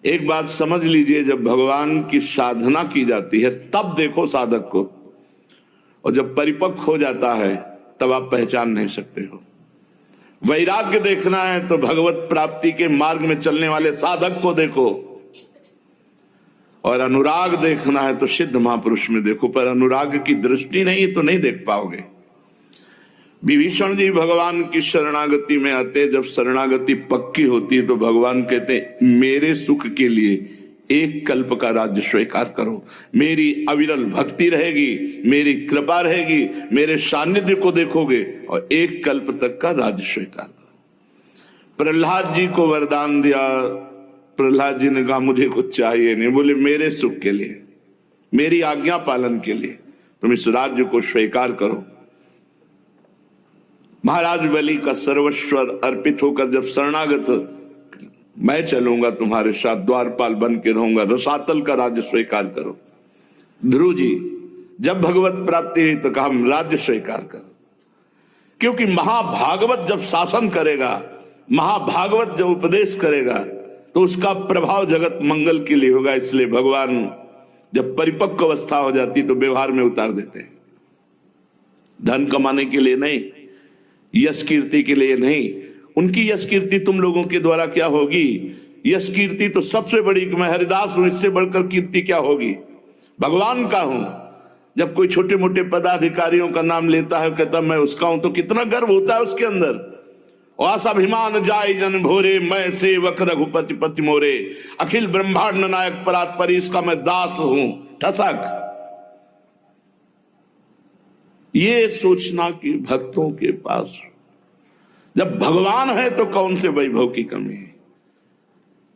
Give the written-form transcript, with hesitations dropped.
एक बात समझ लीजिए, जब भगवान की साधना की जाती है तब देखो साधक को, और जब परिपक्व हो जाता है तब आप पहचान नहीं सकते हो। वैराग्य देखना है तो भगवत प्राप्ति के मार्ग में चलने वाले साधक को देखो, और अनुराग देखना है तो सिद्ध महापुरुष में देखो। पर अनुराग की दृष्टि नहीं तो नहीं देख पाओगे। विभीषण जी भगवान की शरणागति में आते, जब शरणागति पक्की होती है तो भगवान कहते मेरे सुख के लिए एक कल्प का राज्य स्वीकार करो, मेरी अविरल भक्ति रहेगी, मेरी कृपा रहेगी, मेरे सानिध्य को देखोगे और एक कल्प तक का राज्य स्वीकार करो। प्रहलाद जी को वरदान दिया, प्रहलाद जी ने कहा मुझे कुछ चाहिए नहीं, बोले मेरे सुख के लिए, मेरी आज्ञा पालन के लिए तुम इस राज्य को स्वीकार करो। महाराज बलि का सर्वस्व अर्पित होकर जब शरणागत, मैं चलूंगा तुम्हारे साथ, द्वारपाल बन के रहूंगा, रसातल का राज्य स्वीकार करो। ध्रुव जी जब भगवत प्राप्ति हुई तो कहा हम राज्य स्वीकार करो, क्योंकि महाभागवत जब शासन करेगा, महाभागवत जब उपदेश करेगा तो उसका प्रभाव जगत मंगल के लिए होगा। इसलिए भगवान जब परिपक्व अवस्था हो जाती तो व्यवहार में उतार देते हैं। धन कमाने के लिए नहीं, यश कीर्ति के लिए नहीं। उनकी यश कीर्ति तुम लोगों के द्वारा क्या होगी? यश कीर्ति तो सबसे बड़ी, कि मैं हरिदास हूं, इससे बढ़कर कीर्ति क्या होगी? भगवान का हूं। जब कोई छोटे मोटे पदाधिकारियों का नाम लेता है, कहता मैं उसका हूं, तो कितना गर्व होता है उसके अंदर। अभिमान जाय जन भोरे, मैं सेवक रघुपति पति मोरे, अखिल ब्रह्मांड नायक परात्परी, इसका मैं दास हूं। ठसक ये सोचना कि भक्तों के पास जब भगवान है तो कौन से वैभव की कमी है।